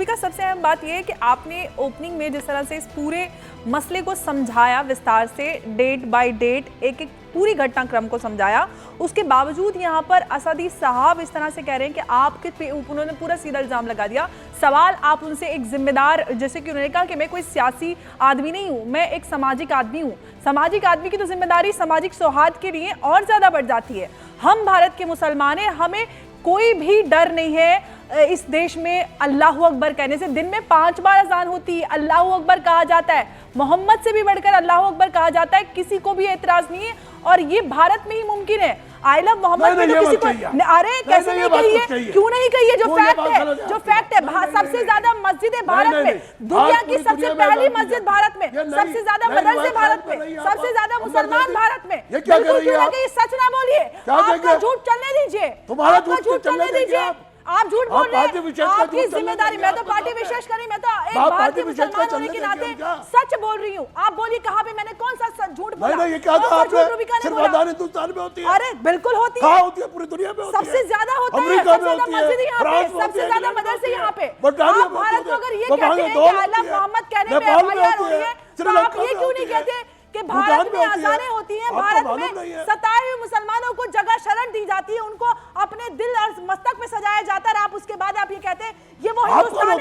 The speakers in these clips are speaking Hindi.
का सबसे अहम बात यह है कि आपने ओपनिंग में जिस तरह से इस पूरे मसले को समझाया विस्तार से, डेट बाय डेट एक एक पूरी घटनाक्रम को समझाया, उसके बावजूद यहाँ पर असदी साहब इस तरह से कह रहे हैं कि आपके उन्होंने पूरा सीधा इल्जाम लगा दिया। सवाल आप उनसे एक जिम्मेदार, जैसे कि उन्होंने कहा कि मैं कोई सियासी आदमी नहीं हूँ, मैं एक सामाजिक आदमी हूँ। सामाजिक आदमी की तो जिम्मेदारी सामाजिक सौहार्द के लिए और ज्यादा बढ़ जाती है। हम भारत के मुसलमान हैं, हमें कोई भी डर नहीं है इस देश में अल्लाहू अकबर कहने से। दिन में 5 बार अजान होती है, अल्लाहू अकबर कहा जाता है, मोहम्मद से भी बढ़कर अल्लाहू अकबर कहा जाता है, किसी को भी एतराज नहीं है और ये भारत में ही मुमकिन है। आई लव मोहम्मद में तो किसी को, अरे कैसे नहीं कही है, क्यों नहीं कही है? जो फैक्ट है, जो फैक्ट है, सबसे ज्यादा मस्जिदें भारत में, दुनिया की सबसे पहली मस्जिद भारत में, सबसे ज्यादा मदरसे भारत में, सबसे ज्यादा मुसलमान भारत में। बिल्कुल क्यों नहीं कही? सच ना बोलिए, आपका झूठ चलने दीजिए, आपका झूठ चलने दीजिए। आप झूठ बोल रहे हैं, आपकी जिम्मेदारी। मैं तो पार्टी विशेष करी, मैं तो एक भारतीय मुसलमान होने के नाते सच बोल रही हूँ। आप बोलिए कहाँ पे मैंने कौन सा झूठ बोला? ये क्या कहा आपने? सिर्फ आजाद हिंदुस्तान में होती है? अरे बिल्कुल होती है, होती है, पूरी दुनिया में होती है, सबसे ज्यादा होता है, सबसे ज्यादा मस्जिद यहाँ पे, सबसे ज्यादा मदरसे यहाँ पे। आप भारत को अगर ये कहते हैं कि अल्लाह मोहम्मद कहने में FIR हो रही है, तो आप ये क्यों नहीं कहते कि भारत में अजानें होती हैं, भारत में सताए हुए मुसलमानों को जगह शरण दी जाती है, उनको अपने दिल और मस्तक में सजाया जाता है, आप उसके बाद आप ये कहते हैं ये वो हिंदुस्तान है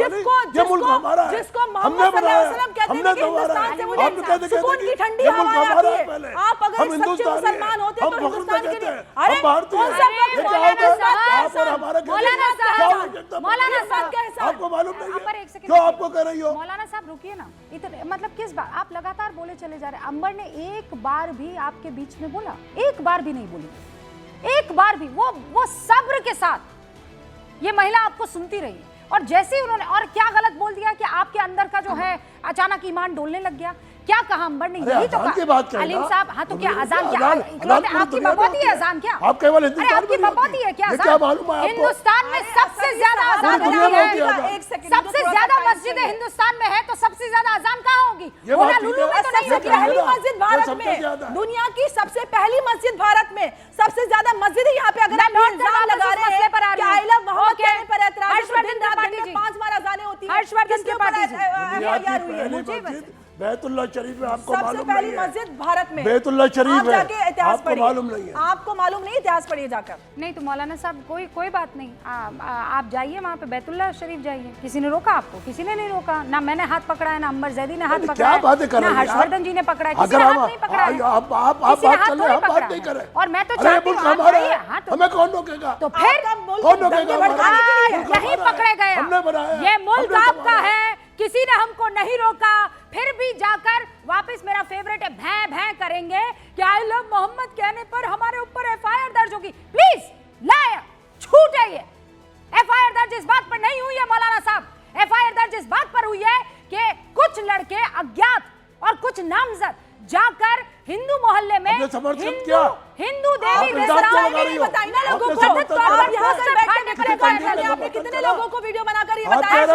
जिसको मोहम्मद सल्लल्लाहु अलैहि वसल्लम कहते हैं कि हिंदुस्तान से मुझे सुकून की ठंडी हवा आती है। आप अगर सच्चे मुसलमान होते तो हिंदुस्तान के लिए, अरे कौन सा मौलाना साहब का हिसाब आपको मालूम नहीं है? क्यों आपको कह रही हो? मौलाना साहब रुकिए ना, इतने मतलब किस बात आप लगातार बोले चले जा रहे हैं। अंबर ने एक बार भी आपके बीच में बोला? एक बार भी नहीं बोली, एक बार भी। वो सब्र के साथ ये महिला आपको सुनती रही और जैसे ही उन्होंने और क्या गलत बोल दिया कि आपके अंदर का जो है अचानक ईमान डोलने लग गया। क्या कहा अंबर ने? यही तो कहा अलीम साहब। हाँ तो क्या अजान, क्या आपकी बकौती है अजान? क्या आप केवल आपकी बकौती है क्या अजान? हिंदुस्तान में सबसे ज्यादा अजान होती है, सबसे ज्यादा मस्जिदें हिंदुस्तान में है, तो सबसे ज्यादा अजान कहाँ होगी? सबसे पहली मस्जिद भारत में, दुनिया की सबसे पहली मस्जिद भारत में, सबसे ज्यादा मस्जिद यहाँ पे। अगर आप इल्जाम लगा रहे हैं कि आई लव मोहम्मद कहने पर ऐतराज, हर्षवर्धन त्रिपाठी जी, 5 बार अजानें होती हैं, हर्षवर्धन त्रिपाठी जी, मुझे बैतुल्लाह शरीफ में आपको सबसे पहली मस्जिद भारत में बैतुल्लाह शरीफ है, इतिहास आपको मालूम नहीं है? आपको मालूम नहीं, इतिहास पढ़िए जाकर। नहीं तो मौलाना साहब कोई बात नहीं, आप जाइए वहाँ पे बैतुल्लाह शरीफ जाइए। किसी ने रोका आपको? किसी ने नहीं रोका, ना मैंने हाथ पकड़ा है, ना अंबर जैदी ने हाथ पकड़ा है, ना हर्षवर्धन जी ने पकड़ा है, किसी ने हाथ नहीं पकड़ा है, किसी ने हाथ नहीं पकड़ा है। और मैं तो चाहती हूँ आप जाइए। हाँ तो हमें कौन रोकेगा? तो फिर कौन रोकेगा? नहीं पकड़े गए, ये मुल्क आपका है, किसी ने हमको नहीं रोका, फिर भी जाकर वापस मेरा फेवरेट है भैं भैं करेंगे कि आई लव मोहम्मद कहने पर हमारे ऊपर FIR दर्ज होगी। प्लीज लाया छूट है ये। FIR दर्ज इस बात पर नहीं हुई है मौलाना साहब, FIR दर्ज इस बात पर हुई है कि कुछ लड़के अज्ञात और कुछ नामजद जाकर हिंदू मोहल्ले में हिंदू देवी बताइए ना लोगों को। आप यहाँ से बैठ के आपने कितने लोगों को वीडियो बनाकर ये बताया?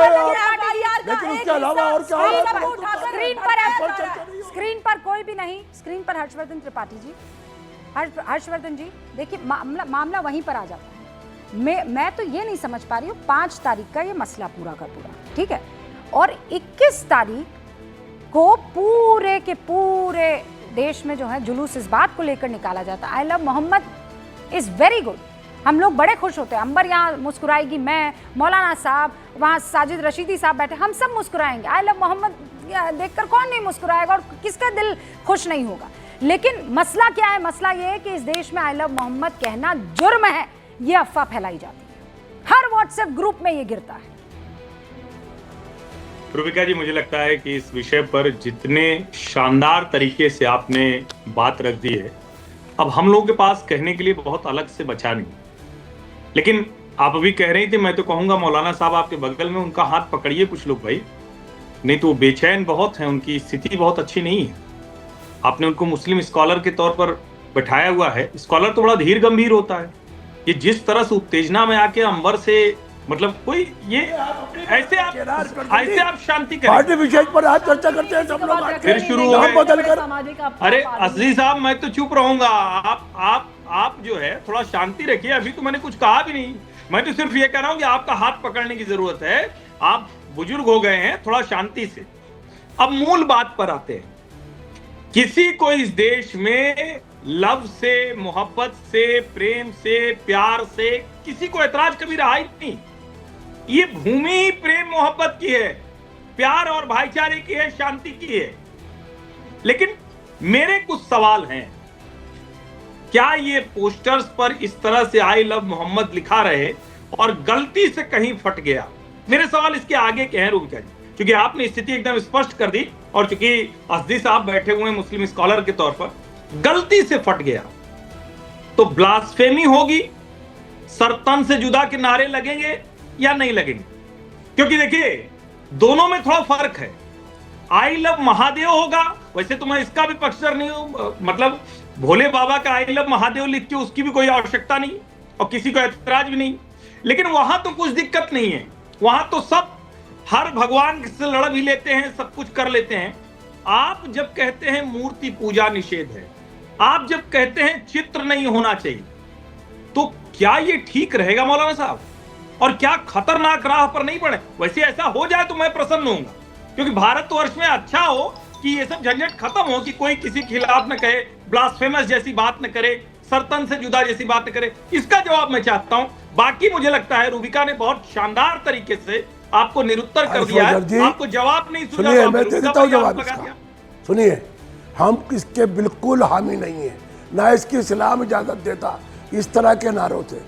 स्क्रीन पर कोई भी नहीं, स्क्रीन पर हर्षवर्धन त्रिपाठी जी, हर्षवर्धन जी देखिए मामला वहीं पर आ जाता है। मैं तो ये नहीं समझ पा रही हूँ, 5 तारीख का ये मसला पूरा का पूरा ठीक है, और 21 तारीख को पूरे के पूरे देश में जो है जुलूस इस बात को लेकर निकाला जाता है। I love Mohammed is very good, हम लोग बड़े खुश होते हैं। अंबर यहाँ मुस्कुराएगी, मैं, मौलाना साहब, वहाँ साजिद रशीदी साहब बैठे, हम सब मुस्कुराएंगे। आई लव मोहम्मद देखकर कौन नहीं मुस्कुराएगा और किसका दिल खुश नहीं होगा। लेकिन मसला क्या है? मसला ये है कि इस देश में आई लव मोहम्मद कहना जुर्म है, ये अफवाह फैलाई जाती है, हर व्हाट्सएप ग्रुप में ये गिरता है। रूबिका जी, मुझे लगता है कि इस विषय पर जितने शानदार तरीके से आपने बात रख दी है, अब हम लोगों के पास कहने के लिए बहुत अलग से बचा नहीं। लेकिन आप अभी कह रही थी, मैं तो कहूंगा मौलाना साहब आपके बगल में उनका हाथ पकड़िए कुछ लोग भाई, नहीं तो वो बेचैन बहुत हैं, उनकी स्थिति बहुत अच्छी नहीं है। आपने उनको मुस्लिम स्कॉलर के तौर पर बैठाया हुआ है। स्कॉलर तो बड़ा धीर गंभीर होता है, ये जिस तरह से उत्तेजना में आके अंबर से मतलब कोई ये ऐसे आप शांति करें। पार्टी विशेष पर आज चर्चा करते हैं सब लोग, फिर शुरू हो गए बदल कर। अरे असली साहब, मैं तो चुप रहूंगा, आप जो है थोड़ा शांति रखिए। अभी तो मैंने कुछ कहा भी नहीं, मैं तो सिर्फ ये कह रहा हूँ कि आपका हाथ पकड़ने की जरूरत है। आप बुजुर्ग हो गए हैं, थोड़ा शांति से। अब मूल बात पर आते हैं। किसी को इस देश में लव से, मोहब्बत से, प्रेम से, प्यार से किसी को ऐतराज कभी रहा ही नहीं। ये भूमि ही प्रेम मोहब्बत की है, प्यार और भाईचारे की है, शांति की है। लेकिन मेरे कुछ सवाल हैं। क्या ये पोस्टर्स पर इस तरह से आई लव मोहम्मद लिखा रहे और गलती से कहीं फट गया? मेरे सवाल इसके आगे के हैं रूबिका जी, क्योंकि आपने स्थिति एकदम स्पष्ट कर दी और चूंकि असदी साहब बैठे हुए हैं मुस्लिम स्कॉलर के तौर पर, गलती से फट गया तो ब्लास्फेमी होगी, सरतन से जुदा के नारे लगेंगे या नहीं लगेंगे? क्योंकि देखिए दोनों में थोड़ा फर्क है। आई लव महादेव होगा, वैसे तो मैं इसका भी पक्षधर नहीं हूं, मतलब भोले बाबा का आई लव महादेव लिख के उसकी भी कोई आवश्यकता नहीं और किसी को ऐतराज भी नहीं। लेकिन वहां तो कुछ दिक्कत नहीं है, वहां तो सब हर भगवान से लड़ भी लेते हैं, सब कुछ कर लेते हैं। आप जब कहते हैं मूर्ति पूजा निषेध है, आप जब कहते हैं चित्र नहीं होना चाहिए, तो क्या ये ठीक रहेगा मौलाना साहब? और क्या खतरनाक राह पर नहीं पड़े? वैसे ऐसा हो जाए तो मैं प्रसन्न होऊंगा, क्योंकि भारतवर्ष में अच्छा हो कि ये सब झंझट खत्म हो, कि कोई किसी के खिलाफ न कहे, ब्लास्फेमस जैसी बात न करे, सरतन से जुदा जैसी बात न करे। इसका जवाब मैं चाहता हूं। बाकी मुझे लगता है रूबिका ने बहुत शानदार तरीके से आपको निरुत्तर कर दिया है, आपको जवाब नहीं सुना। सुनिए, मैं दे देता हूं जवाब इसका। सुनिए, हम इसके बिल्कुल हामी नहीं है, ना इसकी इस्लाम इजाजत देता इस तरह के नारों से।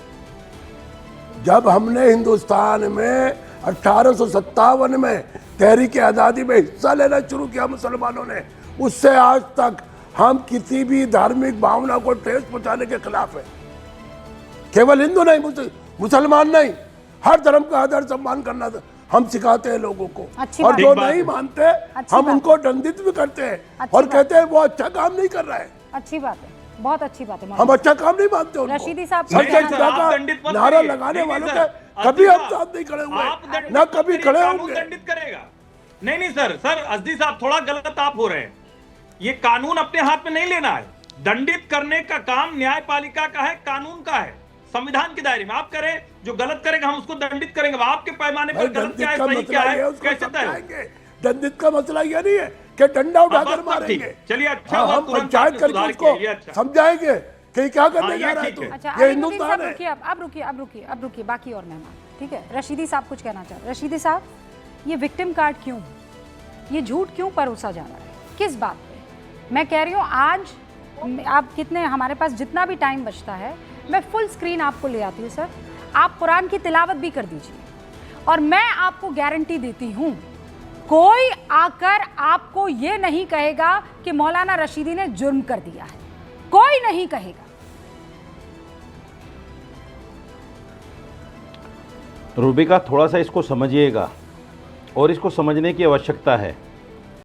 जब हमने हिंदुस्तान में 1857 में तहरीक आज़ादी में हिस्सा लेना शुरू किया मुसलमानों ने, उससे आज तक हम किसी भी धार्मिक भावना को ठेस पहुंचाने के खिलाफ है। केवल हिंदू नहीं, मुसलमान नहीं, हर धर्म का आदर सम्मान करना हम सिखाते हैं लोगों को। और जो नहीं मानते हम उनको दंडित भी करते हैं और कहते हैं वो अच्छा काम नहीं कर रहा है। अच्छी बात है, बहुत अच्छी बात है। हम अच्छा काम नहीं मानते उनको। रशीदी साहब नारा लगाने वालों के कभी हम साथ नहीं खड़े हुए, ना कभी खड़े होंगे। दंडित करेगा नहीं सर असदी साहब थोड़ा गलत आप हो रहे हैं। ये कानून अपने हाथ में नहीं लेना है। दंडित करने का काम न्यायपालिका का है, कानून का है, संविधान के दायरे में। आप करें, जो गलत करेगा हम उसको दंडित करेंगे। आपके पैमाने पर गलत क्या है, सही क्या है, कैसे तय होगा? दंडित का मसला यह नहीं है कि डंडा उठाकर मारेंगे। चलिए अच्छा, हम पंचायत करके उसको समझाएंगे कि क्या करने जा रहा है। तो ये हिंदुस्तान है। अब रुकिए बाकी और मेहमान, ठीक है। रशीदी साहब कुछ कहना चाह रहे हैं। रशीदी साहब, ये विक्टिम कार्ड क्यों, ये झूठ क्यों परोसा जा रहा है, किस बात पे? मैं कह रही हूँ आज आप कितने, हमारे पास जितना भी टाइम बचता है, मैं फुल स्क्रीन आपको ले आती हूँ सर। आप कुरान की तिलावत भी कर दीजिए और मैं आपको गारंटी देती हूँ कोई आकर आपको ये नहीं कहेगा कि मौलाना रशीदी ने जुर्म कर दिया है, कोई नहीं कहेगा। रूबिका, थोड़ा सा इसको समझिएगा और इसको समझने की आवश्यकता है।